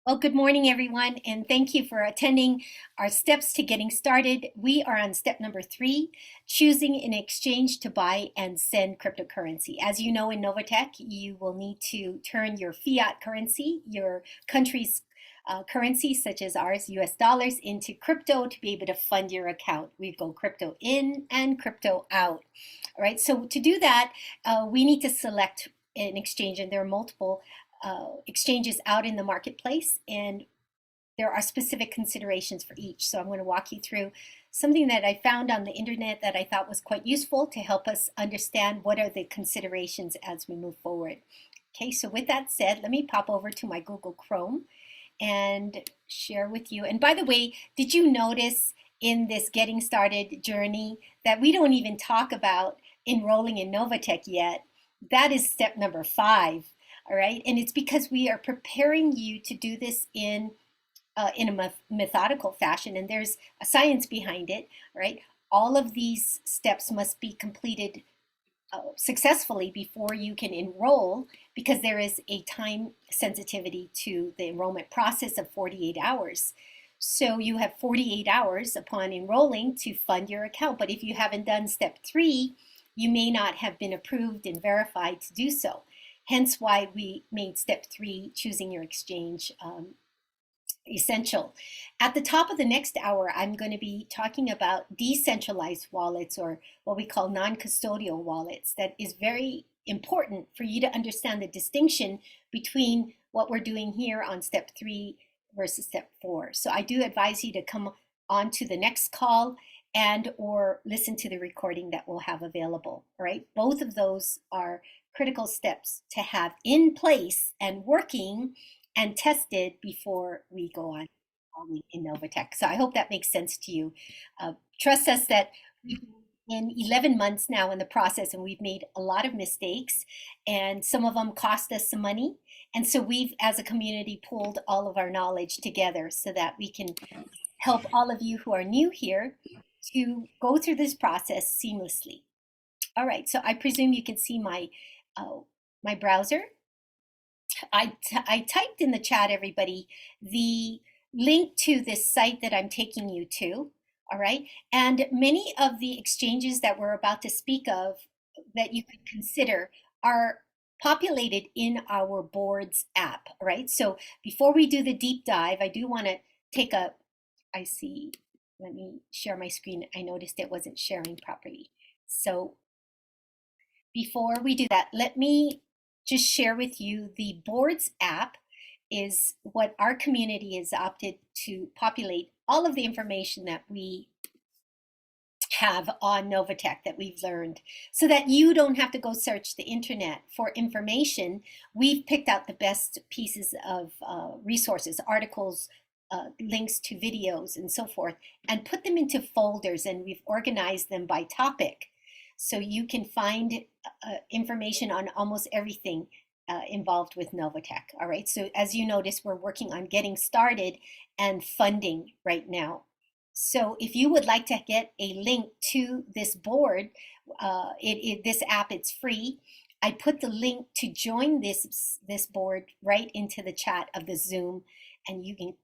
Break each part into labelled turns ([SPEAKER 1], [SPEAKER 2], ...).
[SPEAKER 1] Well, good morning, everyone, and thank you for attending our steps to getting started. We are on step number 3, choosing an exchange to buy and send cryptocurrency. As you know, in Novatech, you will need to turn your fiat currency, your country's currency, such as ours, US dollars, into crypto to be able to fund your account. We go crypto in and crypto out. All right, so to do that, we need to select an exchange, and there are multiple exchanges out in the marketplace, and there are specific considerations for each. So I'm going to walk you through something that I found on the internet that I thought was quite useful to help us understand what are the considerations as we move forward. Okay, so with that said, let me pop over to my Google Chrome and share with you. And by the way, did you notice in this getting started journey that we don't even talk about enrolling in Novatech yet? That is step number 5. All right, and it's because we are preparing you to do this in a methodical fashion, and there's a science behind it. Right, all of these steps must be completed successfully before you can enroll, because there is a time sensitivity to the enrollment process of 48 hours. So you have 48 hours upon enrolling to fund your account, but if you haven't done step 3, you may not have been approved and verified to do so. Hence why we made step 3, choosing your exchange, essential. At the top of the next hour, I'm going to be talking about decentralized wallets, or what we call non-custodial wallets. That is very important for you to understand the distinction between what we're doing here on step 3 versus step 4. So I do advise you to come on to the next call and or listen to the recording that we'll have available. All right, both of those are critical steps to have in place and working and tested before we go on in Novatech. So I hope that makes sense to you. Trust us that we've been in 11 months now in the process, and we've made a lot of mistakes, and some of them cost us some money. And so we've, as a community, pulled all of our knowledge together so that we can help all of you who are new here to go through this process seamlessly. All right, so I presume you can see my browser. I typed in the chat, everybody, the link to this site that I'm taking you to. All right, and many of the exchanges that we're about to speak of that you could consider are populated in our boards app. All right, so before we do the deep dive, I do want to take a, I see, let me share my screen. I noticed it wasn't sharing properly. So before we do that, let me just share with you the boards app is what our community has opted to populate all of the information that we have on Novatech that we've learned, so that you don't have to go search the internet for information. We've picked out the best pieces of resources, articles, links to videos and so forth, and put them into folders, and we've organized them by topic. So you can find information on almost everything involved with Novatech. All right, so as you notice, we're working on getting started and funding right now. So if you would like to get a link to this board, this app, it's free. I put the link to join this board right into the chat of the Zoom, and you can,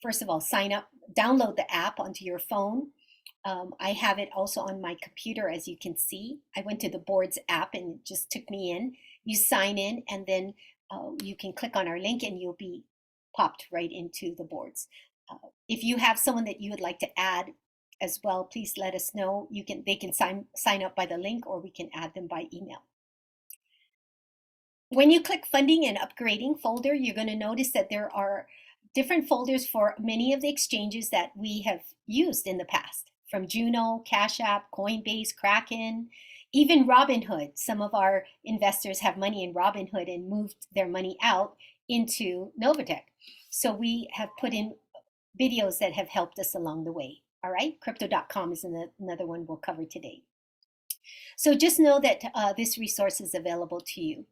[SPEAKER 1] first of all, sign up, download the app onto your phone. I have it also on my computer, as you can see. I went to the boards app and it just took me in. You sign in, and then you can click on our link and you'll be popped right into the boards. If you have someone that you would like to add as well, please let us know. They can sign up by the link, or we can add them by email. When you click funding and upgrading folder, you're going to notice that there are different folders for many of the exchanges that we have used in the past, from Juno, Cash App, Coinbase, Kraken, even Robinhood. Some of our investors have money in Robinhood and moved their money out into Novatech. So we have put in videos that have helped us along the way. All right, crypto.com is another one we'll cover today. So just know that this resource is available to you.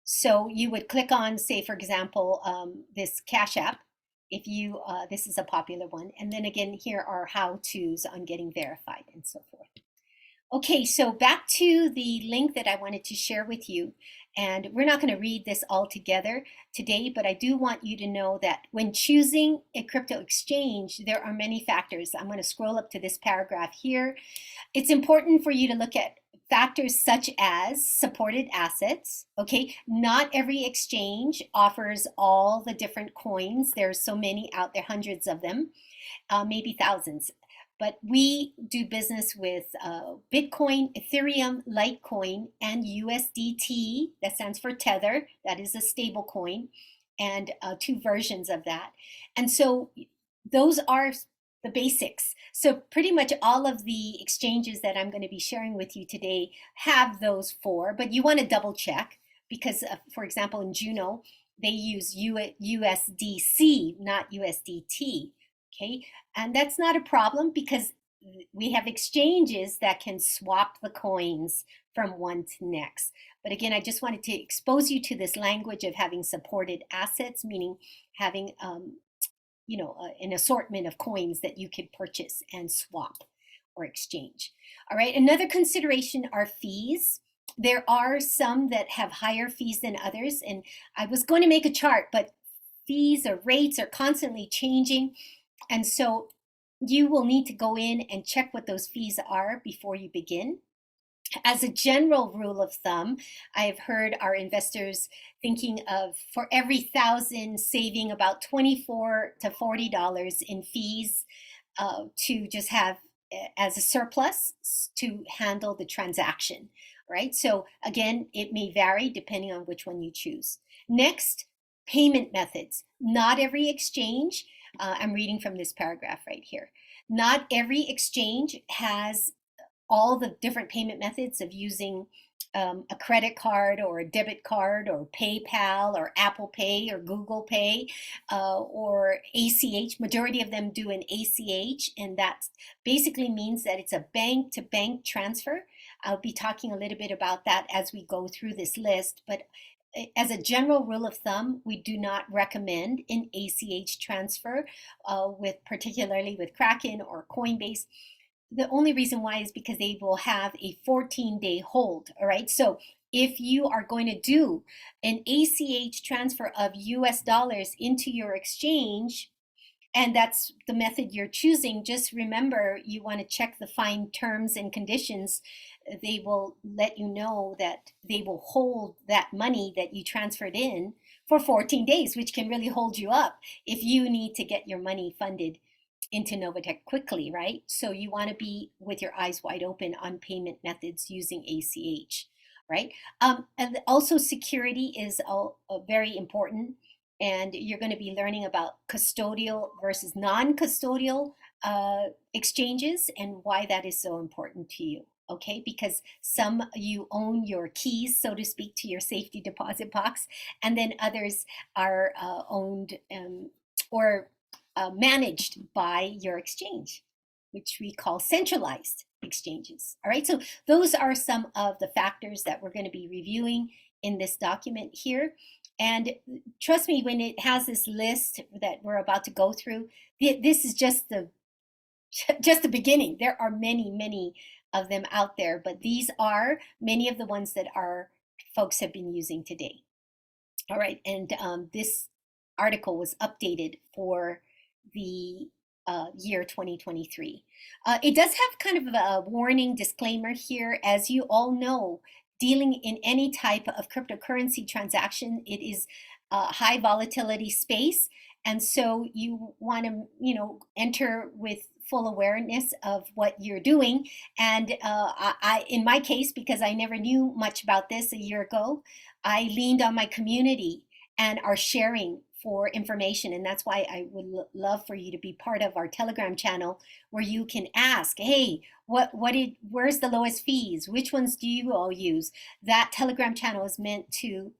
[SPEAKER 1] So you would click on, say, for example, this Cash App, if you, this is a popular one. And then again, here are how-tos on getting verified and so forth. Okay, so back to the link that I wanted to share with you. And we're not going to read this all together today, but I do want you to know that when choosing a crypto exchange, there are many factors. I'm going to scroll up to this paragraph here. It's important for you to look at factors such as supported assets. Okay, not every exchange offers all the different coins. There's so many out there, hundreds of them, maybe thousands. But we do business with Bitcoin, Ethereum, Litecoin, and USDT. That stands for Tether. That is a stable coin, and two versions of that. And so those are the basics. So pretty much all of the exchanges that I'm going to be sharing with you today have those four, but you want to double check because, for example, in Juno, they use USDC, not USDT. Okay, and that's not a problem because we have exchanges that can swap the coins from one to next. But again, I just wanted to expose you to this language of having supported assets, meaning having an assortment of coins that you could purchase and swap or exchange. All right, another consideration are fees. There are some that have higher fees than others, and I was going to make a chart, but fees or rates are constantly changing. And so you will need to go in and check what those fees are before you begin. As a general rule of thumb, I have heard our investors thinking of for every 1,000 saving about $24 to $40 in fees to just have as a surplus to handle the transaction, right? So again, it may vary depending on which one you choose. Next, payment methods. Not every exchange, I'm reading from this paragraph right here. Not every exchange has all the different payment methods of using a credit card or a debit card or PayPal or Apple Pay or Google Pay or ACH. Majority of them do an ACH, and that basically means that it's a bank-to-bank transfer. I'll be talking a little bit about that as we go through this list, but as a general rule of thumb, we do not recommend an ACH transfer particularly with Kraken or Coinbase. The only reason why is because they will have a 14-day hold. All right. So if you are going to do an ACH transfer of US dollars into your exchange, and that's the method you're choosing, just remember you want to check the fine terms and conditions. They will let you know that they will hold that money that you transferred in for 14 days, which can really hold you up if you need to get your money funded into Novatech quickly, right? So you want to be with your eyes wide open on payment methods using ACH, right? And also security is very important. And you're going to be learning about custodial versus non-custodial exchanges and why that is so important to you. Okay, because some you own your keys, so to speak, to your safety deposit box, and then others are owned or managed by your exchange, which we call centralized exchanges. All right, so those are some of the factors that we're going to be reviewing in this document here. And trust me, when it has this list that we're about to go through, this is just the beginning. There are many of them out there, but these are many of the ones that our folks have been using today. All right, and this article was updated for the year 2023. It does have kind of a warning disclaimer here. As you all know, dealing in any type of cryptocurrency transaction, it is a high volatility space. And so you want to, enter with full awareness of what you're doing. And in my case, because I never knew much about this a year ago, I leaned on my community and our sharing for information. And that's why I would love for you to be part of our Telegram channel where you can ask, hey, where's the lowest fees? Which ones do you all use? That Telegram channel is meant to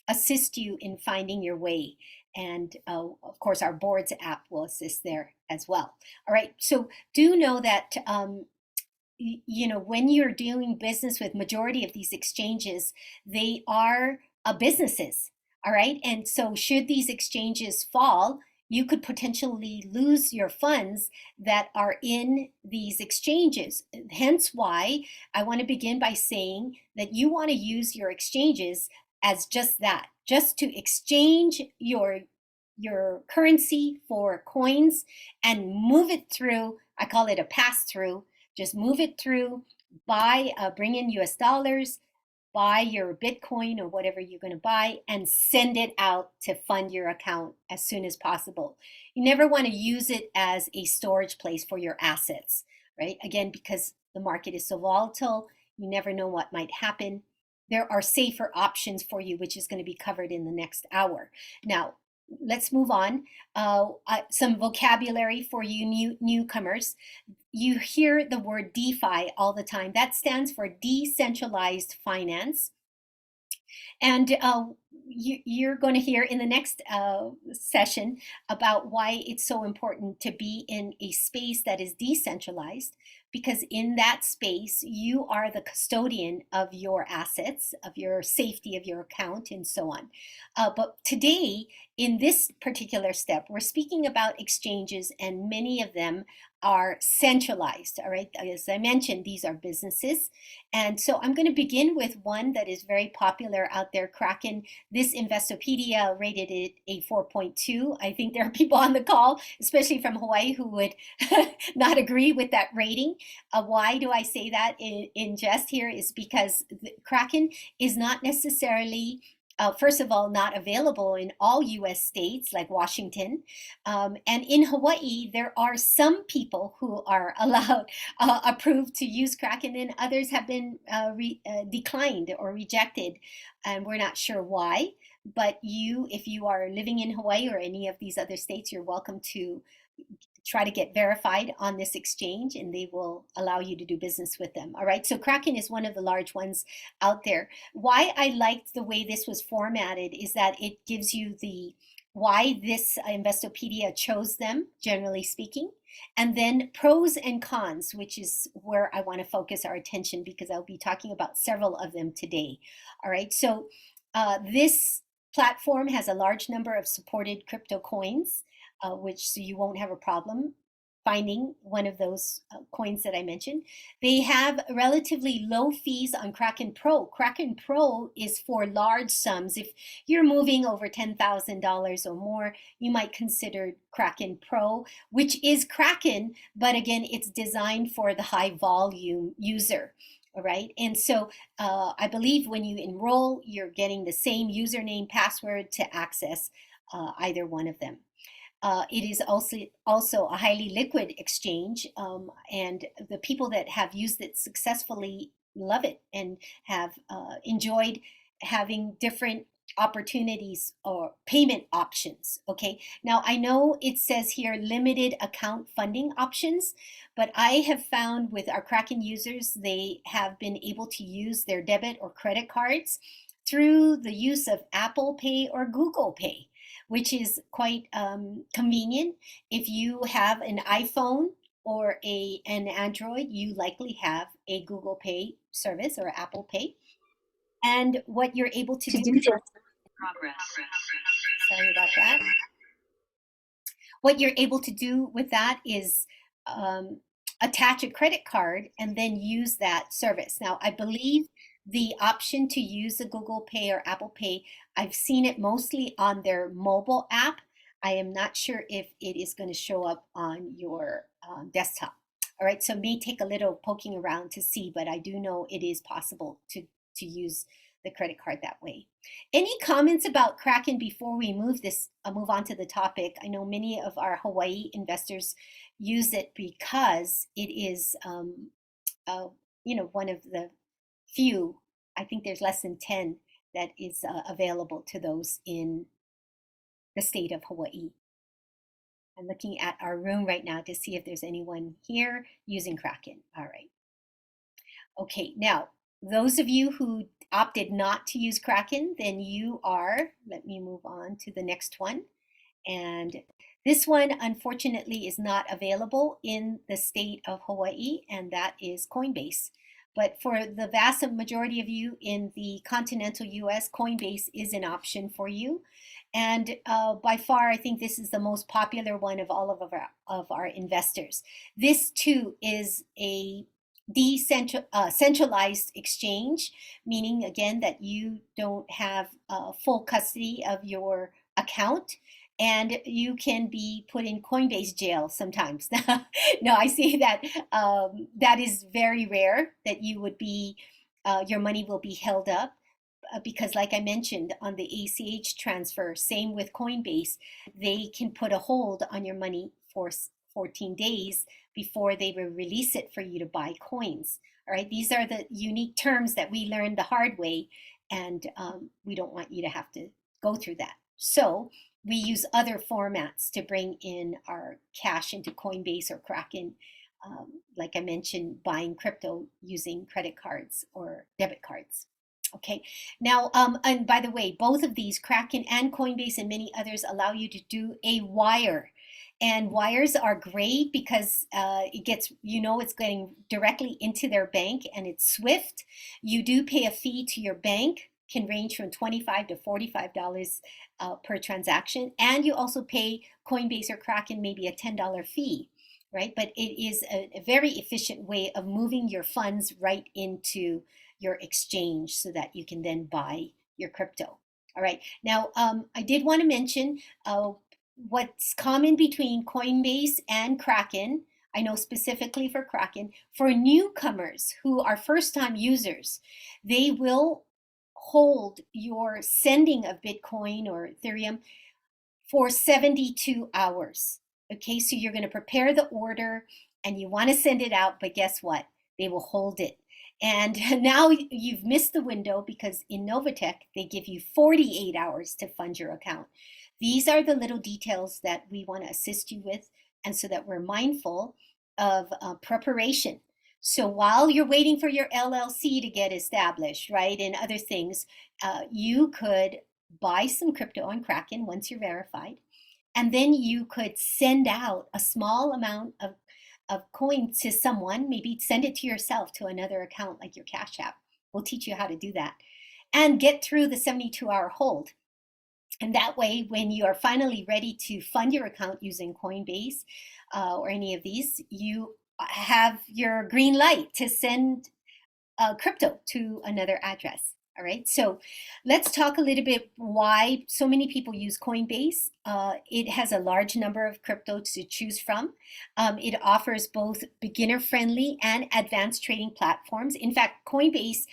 [SPEAKER 1] assist you in finding your way. And of course, our boards app will assist there as well. All right, so do know that when you're doing business with majority of these exchanges, they are businesses. All right, and so should these exchanges fall, you could potentially lose your funds that are in these exchanges. Hence why I want to begin by saying that you want to use your exchanges as just that, just to exchange your currency for coins and move it through. I call it a pass through. Just move it through, bring in US dollars, buy your Bitcoin or whatever you're going to buy, and send it out to fund your account as soon as possible. You never want to use it as a storage place for your assets, right? Again, because the market is so volatile, you never know what might happen. There are safer options for you, which is going to be covered in the next hour. Now, let's move on. Some vocabulary for you newcomers. You hear the word DeFi all the time. That stands for decentralized finance. And you're going to hear in the next session about why it's so important to be in a space that is decentralized, because in that space, you are the custodian of your assets, of your safety of your account, and so on. But today, in this particular step, we're speaking about exchanges, and many of them are centralized. All right, as I mentioned, these are businesses. And so I'm going to begin with one that is very popular out there, Kraken. This Investopedia rated it a 4.2. I think there are people on the call, especially from Hawaii, who would not agree with that rating. Why do I say that in jest here is because Kraken is not necessarily first of all, not available in all US states like Washington. And in Hawaii, there are some people who are allowed, approved to use Kraken, and others have been declined or rejected. And we're not sure why. But if you are living in Hawaii or any of these other states, you're welcome to try to get verified on this exchange, and they will allow you to do business with them. All right, so Kraken is one of the large ones out there. Why I liked the way this was formatted is that it gives you why this Investopedia chose them, generally speaking, and then pros and cons, which is where I want to focus our attention, because I'll be talking about several of them today. All right, so this platform has a large number of supported crypto coins, so you won't have a problem finding one of those coins that I mentioned. They have relatively low fees on Kraken Pro. Kraken Pro is for large sums. If you're moving over $10,000 or more, you might consider Kraken Pro, which is Kraken, but again, it's designed for the high volume user. All right, and so I believe when you enroll, you're getting the same username, password to access either one of them. It is also a highly liquid exchange, and the people that have used it successfully love it and have enjoyed having different opportunities or payment options. Okay, now I know it says here limited account funding options, but I have found with our Kraken users, they have been able to use their debit or credit cards through the use of Apple Pay or Google Pay, which is quite convenient. If you have an iPhone or an Android, you likely have a Google Pay service or Apple Pay. And what you're able to do, progress. Sorry about that. What you're able to do with that is attach a credit card and then use that service. Now, I believe the option to use a Google Pay or Apple Pay, I've seen it mostly on their mobile app. I am not sure if it is going to show up on your desktop. All right, so it may take a little poking around to see, but I do know it is possible to use the credit card that way. Any comments about Kraken before we move on to the topic? I know many of our Hawaii investors use it because it is, one of the few. I think there's less than 10 that is available to those in the state of Hawaii. I'm looking at our room right now to see if there's anyone here using Kraken. All right. Okay, now those of you who opted not to use Kraken, then you are, let me move on to the next one. And this one, unfortunately, is not available in the state of Hawaii, and that is Coinbase. But for the vast majority of you in the continental US, Coinbase is an option for you. And by far, I think this is the most popular one of all of our investors. This too is a centralized exchange, meaning again that you don't have full custody of your account, and you can be put in Coinbase jail sometimes. No, I see that that is very rare that you would be your money will be held up because like I mentioned on the ACH transfer, same with Coinbase, they can put a hold on your money for 14 days before they will release it for you to buy coins. All right, these are the unique terms that we learned the hard way, and we don't want you to have to go through that. So we use other formats to bring in our cash into Coinbase or Kraken. Like I mentioned, buying crypto using credit cards or debit cards. Okay, now, and by the way, both of these, Kraken and Coinbase and many others, allow you to do a wire. And wires are great because it gets, it's getting directly into their bank and it's Swift. You do pay a fee to your bank, can range from $25 to $45 per transaction. And you also pay Coinbase or Kraken maybe a $10 fee, right? But it is a very efficient way of moving your funds right into your exchange so that you can then buy your crypto. All right. Now, I did want to mention what's common between Coinbase and Kraken. I know specifically for Kraken, for newcomers who are first-time users, they will hold your sending of Bitcoin or Ethereum for 72 hours. Okay, so you're going to prepare the order and you want to send it out, but guess what? They will hold it. And now you've missed the window because in Novatech, they give you 48 hours to fund your account. These are the little details that we want to assist you with, and so that we're mindful of preparation. So while you're waiting for your LLC to get established, right, and other things, you could buy some crypto on Kraken once you're verified, and then you could send out a small amount of coins to someone, maybe send it to yourself to another account like your Cash App. We'll teach you how to do that and get through the 72-hour hold. And that way, when you are finally ready to fund your account using Coinbase or any of these, you have your green light to send crypto to another address. All right, so let's talk a little bit why so many people use Coinbase. It has a large number of crypto to choose from. It offers both beginner-friendly and advanced trading platforms. In fact, Coinbase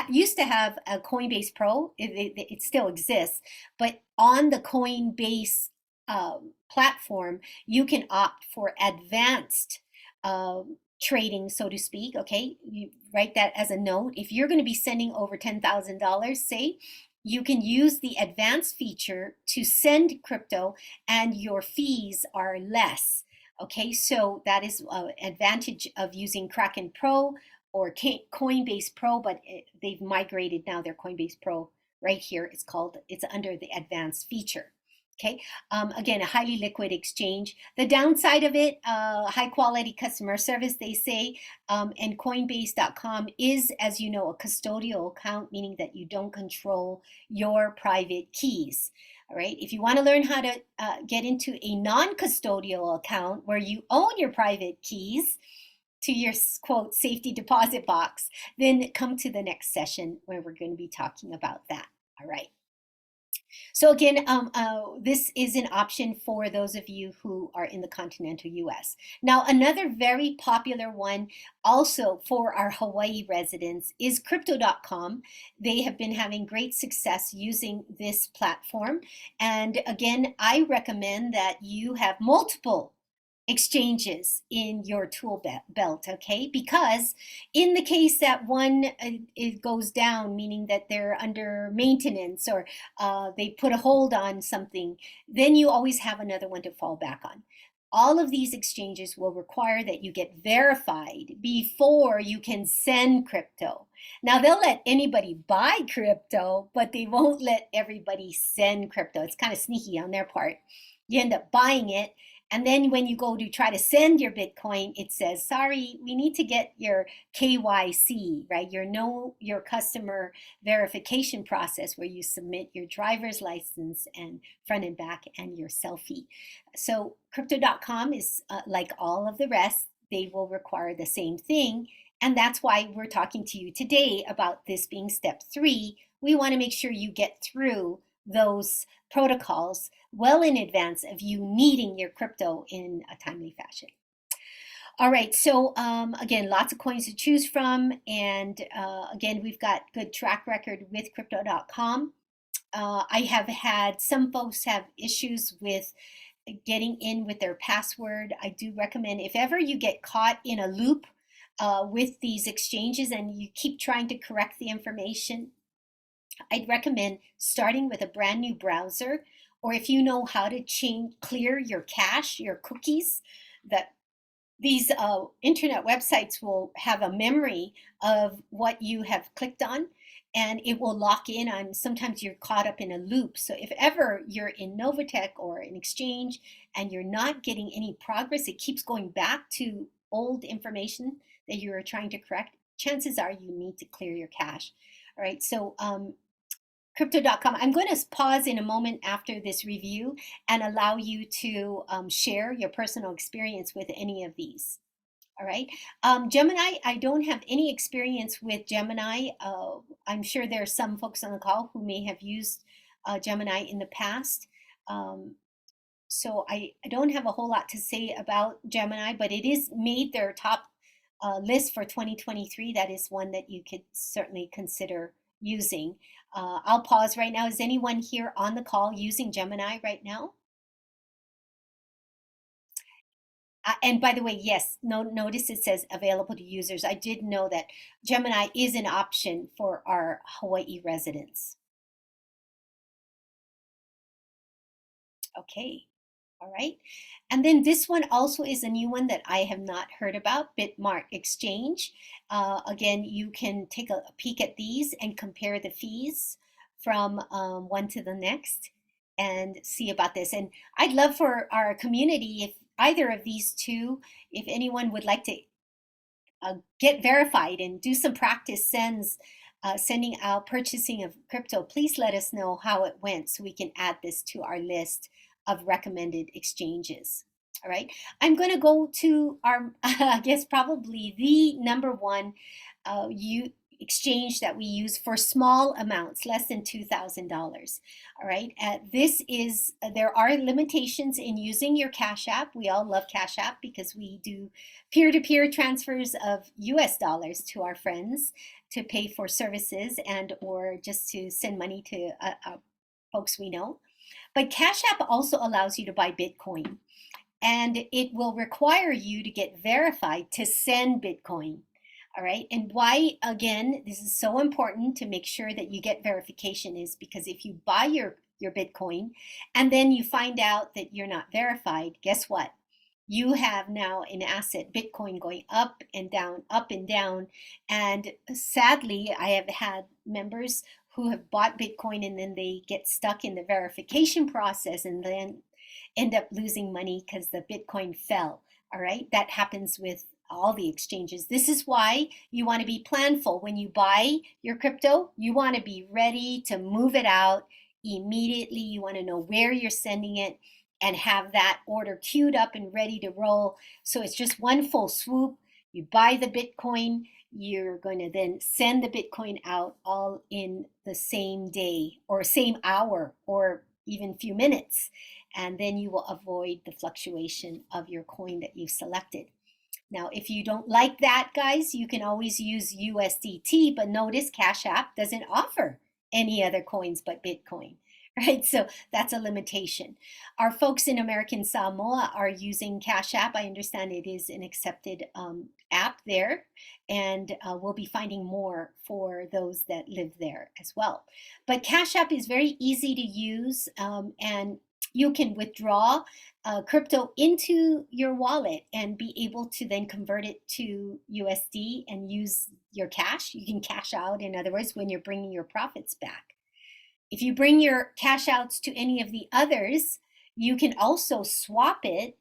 [SPEAKER 1] used to have a Coinbase Pro. It still exists, but on the Coinbase platform, you can opt for advanced trading, so to speak. Okay, you write that as a note. If you're going to be sending over $10,000, say, you can use the advanced feature to send crypto and your fees are less. Okay, so that is an advantage of using Kraken Pro or Coinbase Pro, but they've migrated now their Coinbase Pro right here. It's under the advanced feature. Okay, again, a highly liquid exchange. The downside of it, high quality customer service, they say, and Coinbase.com is, as you know, a custodial account, meaning that you don't control your private keys. All right, if you want to learn how to get into a non-custodial account where you own your private keys to your, quote, safety deposit box, then come to the next session where we're going to be talking about that. All right. So again, this is an option for those of you who are in the continental US. Now, another very popular one also for our Hawaii residents is Crypto.com. They have been having great success using this platform. And again, I recommend that you have multiple exchanges in your tool belt, okay? Because in the case that one it goes down, meaning that they're under maintenance or they put a hold on something, then you always have another one to fall back on. All of these exchanges will require that you get verified before you can send crypto. Now, they'll let anybody buy crypto, but they won't let everybody send crypto. It's kind of sneaky on their part. You end up buying it, and then when you go to try to send your Bitcoin, it says, sorry, we need to get your KYC, right? Your customer verification process where you submit your driver's license and front and back and your selfie. So Crypto.com is like all of the rest. They will require the same thing. And that's why we're talking to you today about this being step 3. We want to make sure you get through those protocols well in advance of you needing your crypto in a timely fashion. All right, so again, lots of coins to choose from. And again, we've got good track record with crypto.com. I have had some folks have issues with getting in with their password. I do recommend if ever you get caught in a loop with these exchanges and you keep trying to correct the information, I'd recommend starting with a brand new browser, or if you know how to clear your cache, your cookies, that these internet websites will have a memory of what you have clicked on, and it will lock in on, sometimes you're caught up in a loop. So if ever you're in Novatech or an exchange and you're not getting any progress, it keeps going back to old information that you are trying to correct, chances are you need to clear your cache. All right, so crypto.com. I'm going to pause in a moment after this review and allow you to share your personal experience with any of these. All right. Gemini, I don't have any experience with Gemini. I'm sure there are some folks on the call who may have used Gemini in the past. So I don't have a whole lot to say about Gemini, but it is made their top list for 2023. That is one that you could certainly consider using. I'll pause right now. Is anyone here on the call using Gemini right now? And by the way, yes, notice it says available to users. I did know that Gemini is an option for our Hawaii residents. Okay. All right. And then this one also is a new one that I have not heard about, Bitmart Exchange. Again, you can take a peek at these and compare the fees from one to the next and see about this. And I'd love for our community, if either of these two, if anyone would like to get verified and do some practice sending out purchasing of crypto, please let us know how it went so we can add this to our list of recommended exchanges. All right, I'm going to go to our, I guess probably the number one exchange that we use for small amounts, less than $2,000. All right, this is, there are limitations in using your Cash App. We all love Cash App because we do peer-to-peer transfers of US dollars to our friends to pay for services and or just to send money to folks we know. But Cash App also allows you to buy Bitcoin, and it will require you to get verified to send Bitcoin. All right, and why, again, this is so important to make sure that you get verification is because if you buy your Bitcoin and then you find out that you're not verified, guess what? You have now an asset, Bitcoin, going up and down, up and down. And sadly, I have had members who have bought Bitcoin and then they get stuck in the verification process and then end up losing money because the Bitcoin fell. All right, that happens with all the exchanges. This is why you want to be planful. When you buy your crypto, you want to be ready to move it out immediately. You want to know where you're sending it and have that order queued up and ready to roll. So it's just one full swoop. You buy the Bitcoin, you're going to then send the Bitcoin out all in the same day or same hour or even few minutes. And then you will avoid the fluctuation of your coin that you've selected. Now, if you don't like that, guys, you can always use USDT, but notice Cash App doesn't offer any other coins but Bitcoin, right? So that's a limitation. Our folks in American Samoa are using Cash App. I understand it is an accepted app there, and we'll be finding more for those that live there as well. But Cash App is very easy to use, and you can withdraw crypto into your wallet and be able to then convert it to USD and use your cash. You can cash out, in other words, when you're bringing your profits back. If you bring your cash outs to any of the others, you can also swap it,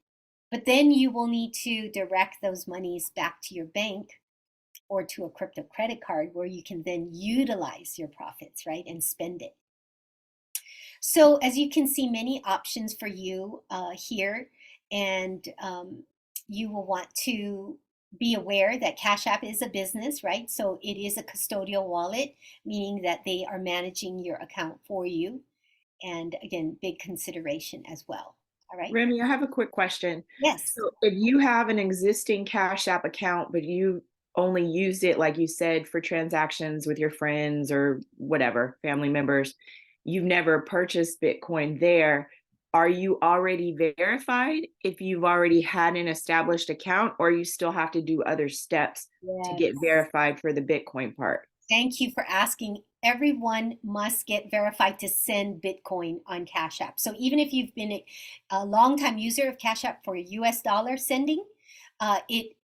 [SPEAKER 1] but then you will need to direct those monies back to your bank or to a crypto credit card where you can then utilize your profits, right, and spend it. So as you can see, many options for you here, and you will want to be aware that Cash App is a business, right? So it is a custodial wallet, meaning that they are managing your account for you. And again, big consideration as well. All right.
[SPEAKER 2] Remy, I have a quick question.
[SPEAKER 1] Yes.
[SPEAKER 2] So if you have an existing Cash App account, but you only used it, like you said, for transactions with your friends or whatever, family members, you've never purchased Bitcoin there, are you already verified if you've already had an established account, or you still have to do other steps to
[SPEAKER 1] Yes.
[SPEAKER 2] get verified for the Bitcoin part?
[SPEAKER 1] Thank you for asking. Everyone must get verified to send Bitcoin on Cash App. So even if you've been a long-time user of Cash App for US dollar sending,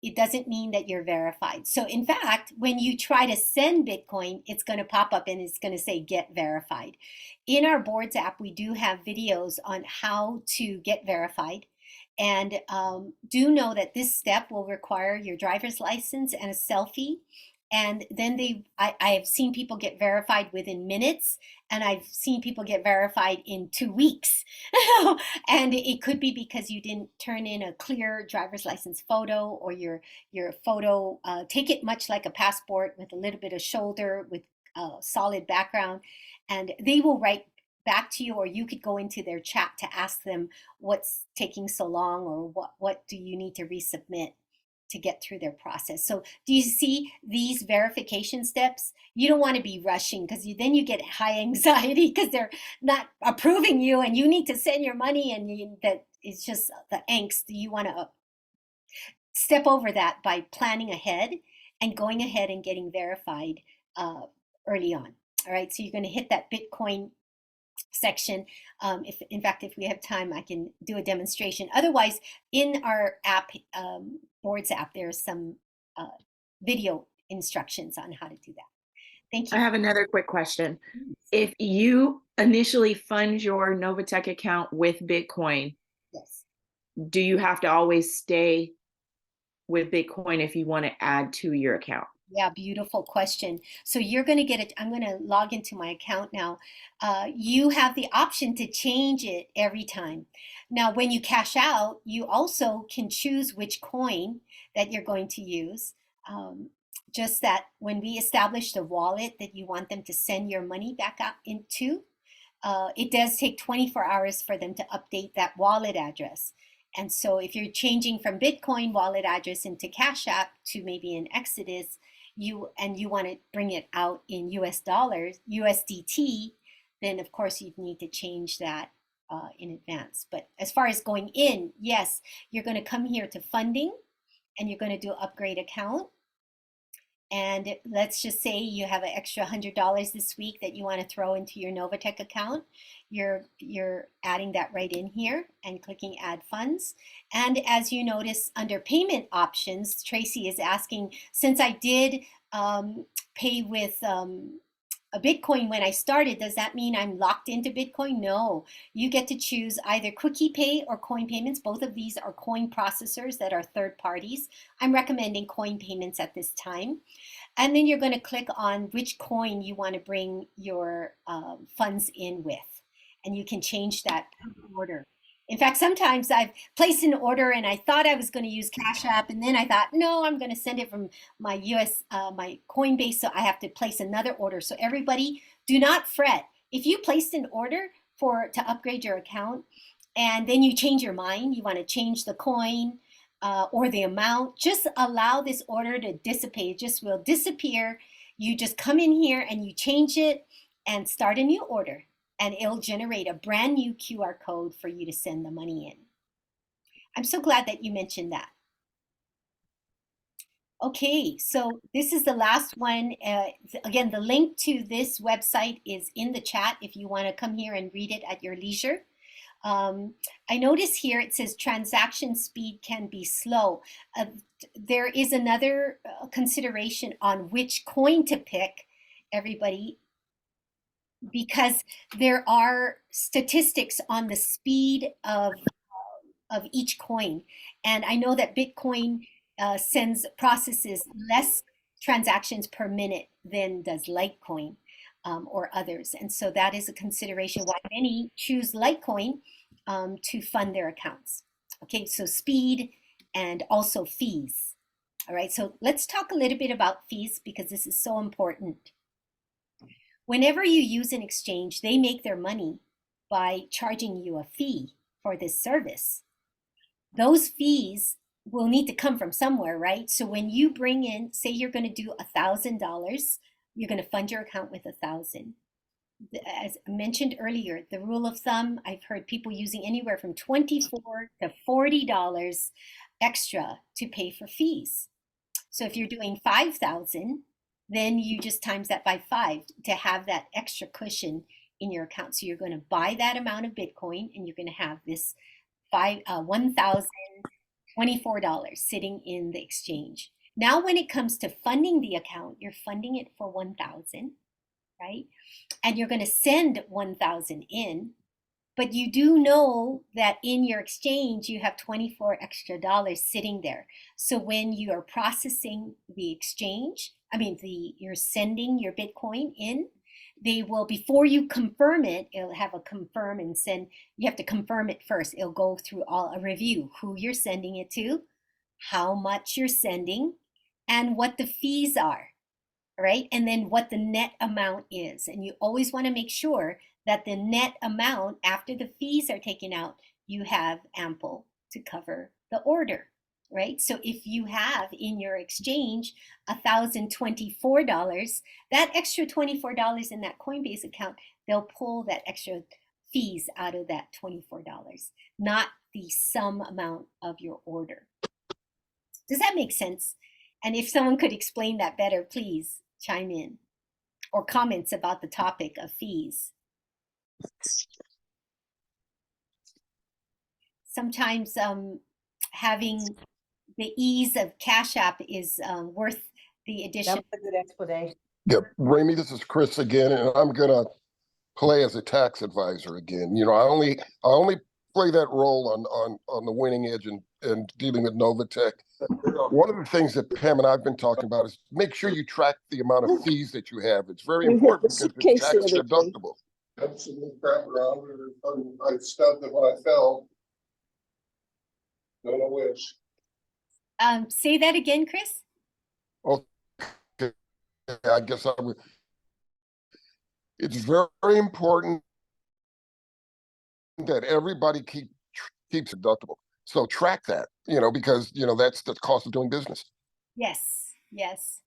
[SPEAKER 1] it doesn't mean that you're verified. So in fact, when you try to send Bitcoin, it's going to pop up and it's going to say get verified. In our Boards app, we do have videos on how to get verified. And do know that this step will require your driver's license and a selfie. And then I have seen people get verified within minutes, and I've seen people get verified in 2 weeks. And it could be because you didn't turn in a clear driver's license photo, or your photo, take it much like a passport with a little bit of shoulder with a solid background, and they will write back to you, or you could go into their chat to ask them what's taking so long, or what do you need to resubmit to get through their process. So do you see these verification steps? You don't want to be rushing, because then you get high anxiety because they're not approving you and you need to send your money, and that is just the angst. You want to step over that by planning ahead and going ahead and getting verified uh, early on. All right, so you're going to hit that Bitcoin section. If in fact, if we have time, I can do a demonstration. Otherwise, in our app, Boards app, there's some video instructions on how to do that. Thank
[SPEAKER 2] I
[SPEAKER 1] you.
[SPEAKER 2] have another quick question. If you initially fund your Novatech account with Bitcoin,
[SPEAKER 1] Yes.
[SPEAKER 2] do you have to always stay with Bitcoin if you want to add to your account?
[SPEAKER 1] Yeah, beautiful question. So you're going to get it. I'm going to log into my account now. You have the option to change it every time. Now, when you cash out, you also can choose which coin that you're going to use. Um, just that when we establish the wallet that you want them to send your money back out into, it does take 24 hours for them to update that wallet address. And so if you're changing from Bitcoin wallet address into Cash App to maybe an Exodus, you want to bring it out in US dollars, USDT, then of course you need to change that in advance. But as far as going in, yes, you're going to come here to funding, and you're going to do upgrade account. And let's just say you have an extra $100 this week that you want to throw into your Novatech account. You're adding that right in here and clicking add funds. And as you notice under payment options, Tracy is asking, since I did pay with a Bitcoin when I started, does that mean I'm locked into Bitcoin? No, you get to choose either Quickie Pay or Coin Payments. Both of these are coin processors that are third parties. I'm recommending Coin Payments at this time. And then you're going to click on which coin you want to bring your funds in with. And you can change that order. In fact, sometimes I've placed an order and I thought I was going to use Cash App, and then I thought, no, I'm going to send it from my my Coinbase, so I have to place another order. So everybody, do not fret. If you placed an order to upgrade your account, and then you change your mind, you want to change the coin or the amount, just allow this order to dissipate. It just will disappear. You just come in here and you change it and start a new order, and it'll generate a brand new QR code for you to send the money in. I'm so glad that you mentioned that. Okay, so this is the last one. Again, the link to this website is in the chat if you want to come here and read it at your leisure. I notice here it says transaction speed can be slow. There is another consideration on which coin to pick, everybody, because there are statistics on the speed of each coin. And I know that Bitcoin processes less transactions per minute than does Litecoin or others. And so that is a consideration why many choose Litecoin to fund their accounts. Okay, so speed and also fees. All right, so let's talk a little bit about fees because this is so important. Whenever you use an exchange, they make their money by charging you a fee for this service. Those fees will need to come from somewhere, right? So when you bring in, say you're going to do $1,000, you're going to fund your account with 1,000. As I mentioned earlier, the rule of thumb, I've heard people using anywhere from $24 to $40 extra to pay for fees. So if you're doing 5,000, then you just times that by 5 to have that extra cushion in your account. So you're going to buy that amount of Bitcoin and you're going to have this $1,024 sitting in the exchange. Now, when it comes to funding the account, you're funding it for 1,000, right? And you're going to send 1,000 in, but you do know that in your exchange, you have 24 extra dollars sitting there. So when you are processing the exchange, you're sending your Bitcoin in, they will, before you confirm it, it'll have a confirm and send. You have to confirm it first. It'll go through a review, who you're sending it to, how much you're sending, and what the fees are, right? And then what the net amount is. And you always want to make sure that the net amount after the fees are taken out, you have ample to cover the order, right? So if you have in your exchange $1,024, that extra $24 in that Coinbase account, they'll pull that extra fees out of that $24, not the sum amount of your order. Does that make sense? And if someone could explain that better, please chime in, or comments about the topic of fees. Sometimes having the ease of Cash App is worth the addition.
[SPEAKER 3] That was a good explanation.
[SPEAKER 4] Yeah, Rami, this is Chris again, and I'm gonna play as a tax advisor again. You know, I only play that role on the winning edge and dealing with Novatech. One of the things that Pam and I've been talking about is make sure you track the amount of fees that you have. It's very important because it's tax deductible. Absolutely crap around. I stubbed it when I fell. Don't know which.
[SPEAKER 1] Say that again, Chris.
[SPEAKER 4] Okay, I guess I would. It's very important that everybody keeps deductible. So track that, because that's the cost of doing business.
[SPEAKER 1] Yes, yes.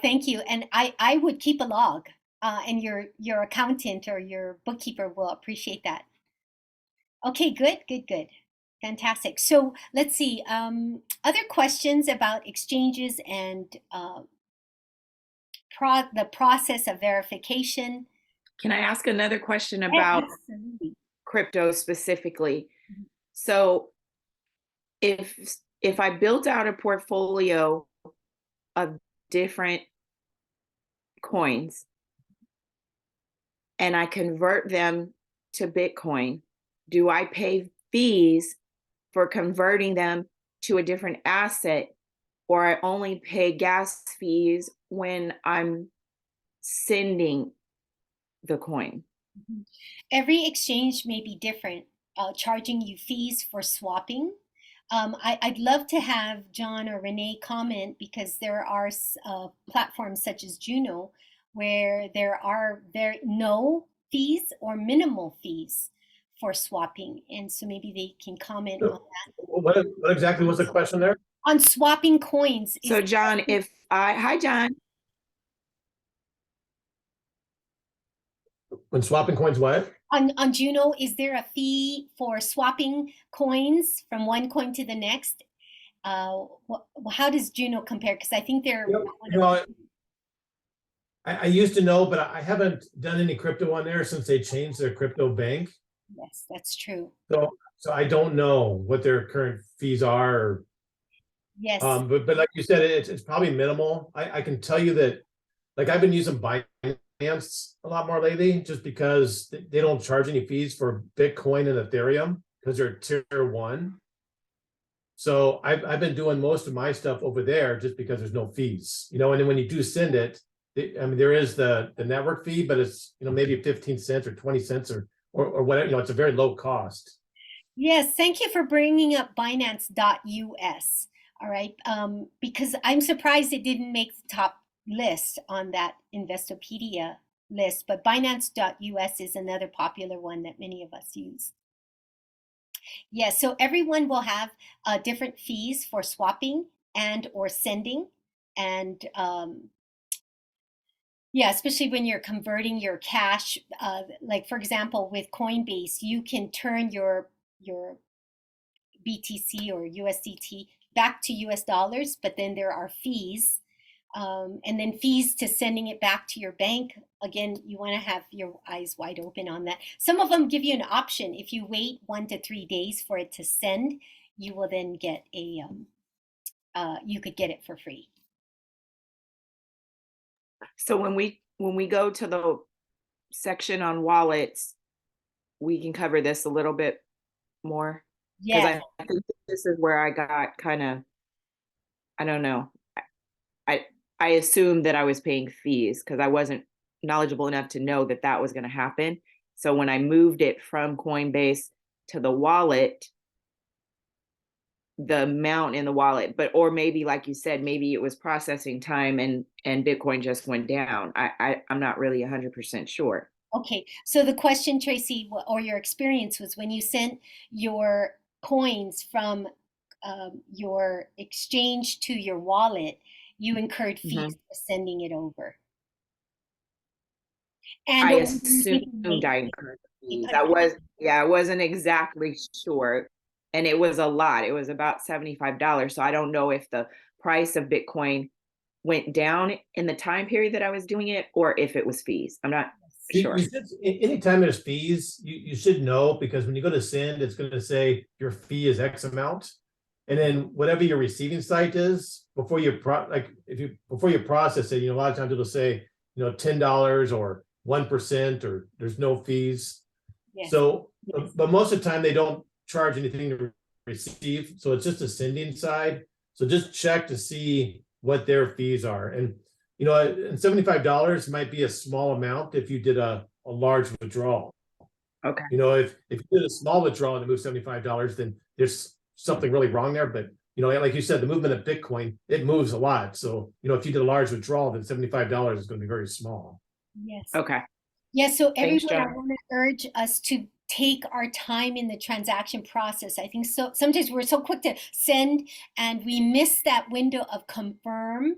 [SPEAKER 1] Thank you. And I would keep a log, and your accountant or your bookkeeper will appreciate that. Okay, good. Fantastic. So let's see. Other questions about exchanges and the process of verification?
[SPEAKER 2] Can I ask another question about crypto specifically? So if I built out a portfolio of different coins and I convert them to Bitcoin, do I pay fees for converting them to a different asset, or I only pay gas fees when I'm sending the coin?
[SPEAKER 1] Every exchange may be different, charging you fees for swapping. I'd love to have John or Renee comment, because there are platforms such as Juno where there are no fees or minimal fees for swapping. And so maybe they can comment on that.
[SPEAKER 5] What exactly was the question there?
[SPEAKER 1] On swapping coins.
[SPEAKER 2] So John, hi John.
[SPEAKER 5] When swapping coins, what?
[SPEAKER 1] On Juno, is there a fee for swapping coins from one coin to the next? How does Juno compare? Because I think they're.
[SPEAKER 5] I used to know, but I haven't done any crypto on there since they changed their crypto bank.
[SPEAKER 1] Yes, that's true.
[SPEAKER 5] So I don't know what their current fees are.
[SPEAKER 1] Yes.
[SPEAKER 5] But like you said, it's probably minimal. I can tell you that, like, I've been using Binance a lot more lately, just because they don't charge any fees for Bitcoin and Ethereum because they're tier 1. So I've been doing most of my stuff over there just because there's no fees, and then when you do send it, there is the network fee, but it's maybe 15 cents or 20 cents or whatever. It's a very low cost.
[SPEAKER 1] Yes, thank you for bringing up Binance.us. All right, because I'm surprised it didn't make the top list on that Investopedia list, but Binance.us is another popular one that many of us use. Yes, so everyone will have different fees for swapping and or sending, and yeah, especially when you're converting your cash. Like for example, with Coinbase, you can turn your BTC or USDT back to US dollars, but then there are fees. And then fees to sending it back to your bank. Again, you want to have your eyes wide open on that. Some of them give you an option. If you wait 1 to 3 days for it to send, you will then get a, you could get it for free.
[SPEAKER 2] So when we go to the section on wallets, we can cover this a little bit more. Because
[SPEAKER 1] Yes.
[SPEAKER 2] I think this is where I got kind of, I don't know. I assumed that I was paying fees because I wasn't knowledgeable enough to know that that was going to happen. So when I moved it from Coinbase to the wallet, the amount in the wallet, or maybe like you said, maybe it was processing time and Bitcoin just went down. I'm not really 100% sure.
[SPEAKER 1] Okay, so the question, Tracy, or your experience was when you sent your coins from your exchange to your wallet, you incurred fees for sending it over. And
[SPEAKER 2] I assumed I incurred fees. I wasn't exactly sure. And it was a lot. It was about $75. So I don't know if the price of Bitcoin went down in the time period that I was doing it or if it was fees. I'm not sure.
[SPEAKER 5] Anytime there's fees, you should know, because when you go to send, it's going to say your fee is X amount. And then whatever your receiving site is, before you process it, a lot of times it'll say, $10 or 1%, or there's no fees.
[SPEAKER 1] Yes.
[SPEAKER 5] So, but most of the time they don't charge anything to receive. So it's just a sending side. So just check to see what their fees are. And, and $75 might be a small amount if you did a large withdrawal.
[SPEAKER 2] Okay.
[SPEAKER 5] If you did a small withdrawal and it moved $75, then there's something really wrong there. But, like you said, the movement of Bitcoin, it moves a lot. So, if you did a large withdrawal, then $75 is going to be very small.
[SPEAKER 1] Yes.
[SPEAKER 2] Okay.
[SPEAKER 1] Yes, so
[SPEAKER 2] Thanks,
[SPEAKER 1] everyone, I
[SPEAKER 2] Jen.
[SPEAKER 1] want to urge us to take our time in the transaction process. I think so. Sometimes we're so quick to send and we miss that window of confirm.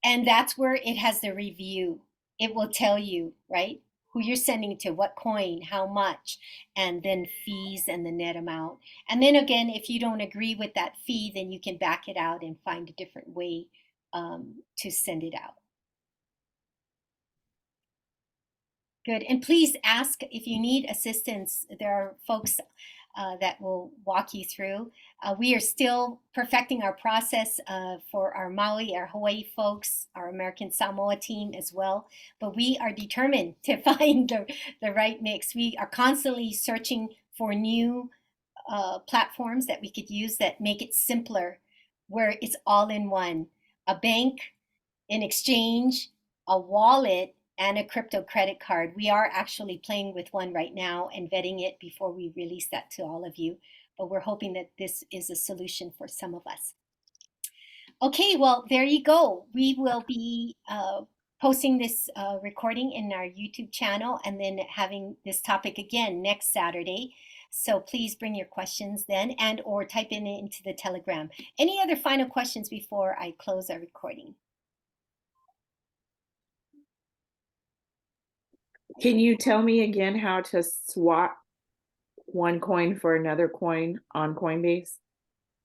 [SPEAKER 1] And that's where it has the review. It will tell you, right, who you're sending to, what coin, how much, and then fees and the net amount. And then again, if you don't agree with that fee, then you can back it out and find a different way to send it out. Good. And please ask if you need assistance. There are folks that will walk you through. We are still perfecting our process for our Maui, our Hawaii folks, our American Samoa team as well. But we are determined to find the right mix. We are constantly searching for new platforms that we could use that make it simpler, where it's all in one. A bank, an exchange, a wallet, and a crypto credit card. We are actually playing with one right now and vetting it before we release that to all of you. But we're hoping that this is a solution for some of us. Okay, well, there you go. We will be posting this recording in our YouTube channel and then having this topic again next Saturday. So please bring your questions then and or type in it into the Telegram. Any other final questions before I close our recording?
[SPEAKER 2] Can you tell me again how to swap one coin for another coin on Coinbase?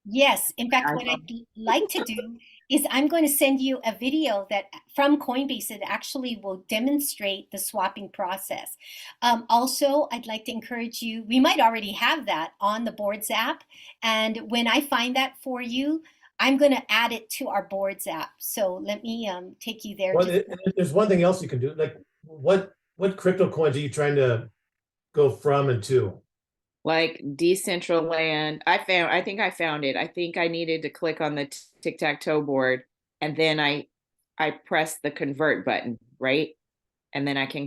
[SPEAKER 1] Yes. In fact, what I'd like to do is I'm going to send you a video that from Coinbase that actually will demonstrate the swapping process. Also, I'd like to encourage you, we might already have that on the Boards app. And when I find that for you, I'm going to add it to our Boards app. So let me take you there.
[SPEAKER 5] Well, there's one thing else you can do. Like what crypto coins are you trying to go from and to?
[SPEAKER 2] Like Decentraland. I think I found it. I think I needed to click on the tic-tac-toe board and then I press the convert button, right? And then I can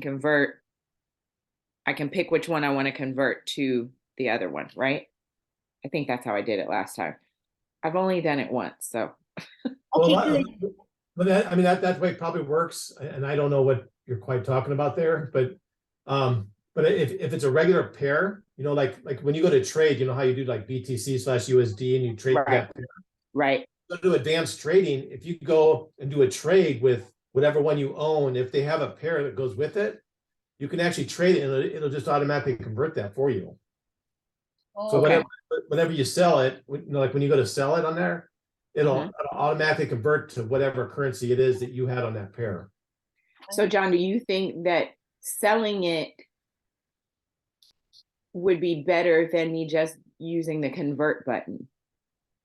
[SPEAKER 2] pick which one I want to convert to the other one, right? I think that's how I did it last time. I've only done it once, so.
[SPEAKER 1] Okay,
[SPEAKER 5] Well,
[SPEAKER 1] good.
[SPEAKER 5] but that, I mean, that way it probably works, and I don't know what you're quite talking about there, but if it's a regular pair, you know, like when you go to trade, you know how you do like BTC/USD and you trade
[SPEAKER 2] Right.
[SPEAKER 5] that pair.
[SPEAKER 2] Right.
[SPEAKER 5] To do advanced trading, if you go and do a trade with whatever one you own, if they have a pair that goes with it, you can actually trade it and it'll just automatically convert that for you. So
[SPEAKER 2] Okay.
[SPEAKER 5] whenever you sell it, you know, like when you go to sell it on there, it'll
[SPEAKER 2] Mhm.
[SPEAKER 5] automatically convert to whatever currency it is that you had on that pair.
[SPEAKER 2] So John, do you think that selling it would be better than me just using the convert button?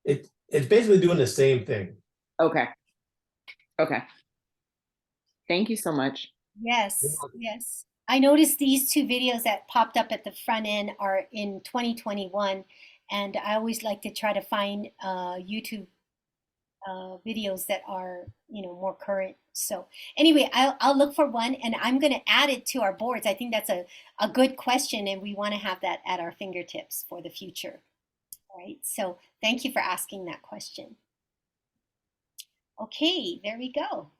[SPEAKER 5] It's basically doing the same thing.
[SPEAKER 2] Okay. Okay. Thank you so much.
[SPEAKER 1] Yes, yes. I noticed these two videos that popped up at the front end are in 2021, and I always like to try to find YouTube videos that are, you know, more current. So anyway, I'll look for one, and I'm going to add it to our boards. I think that's a good question, and we want to have that at our fingertips for the future. All right. So thank you for asking that question. Okay, there we go.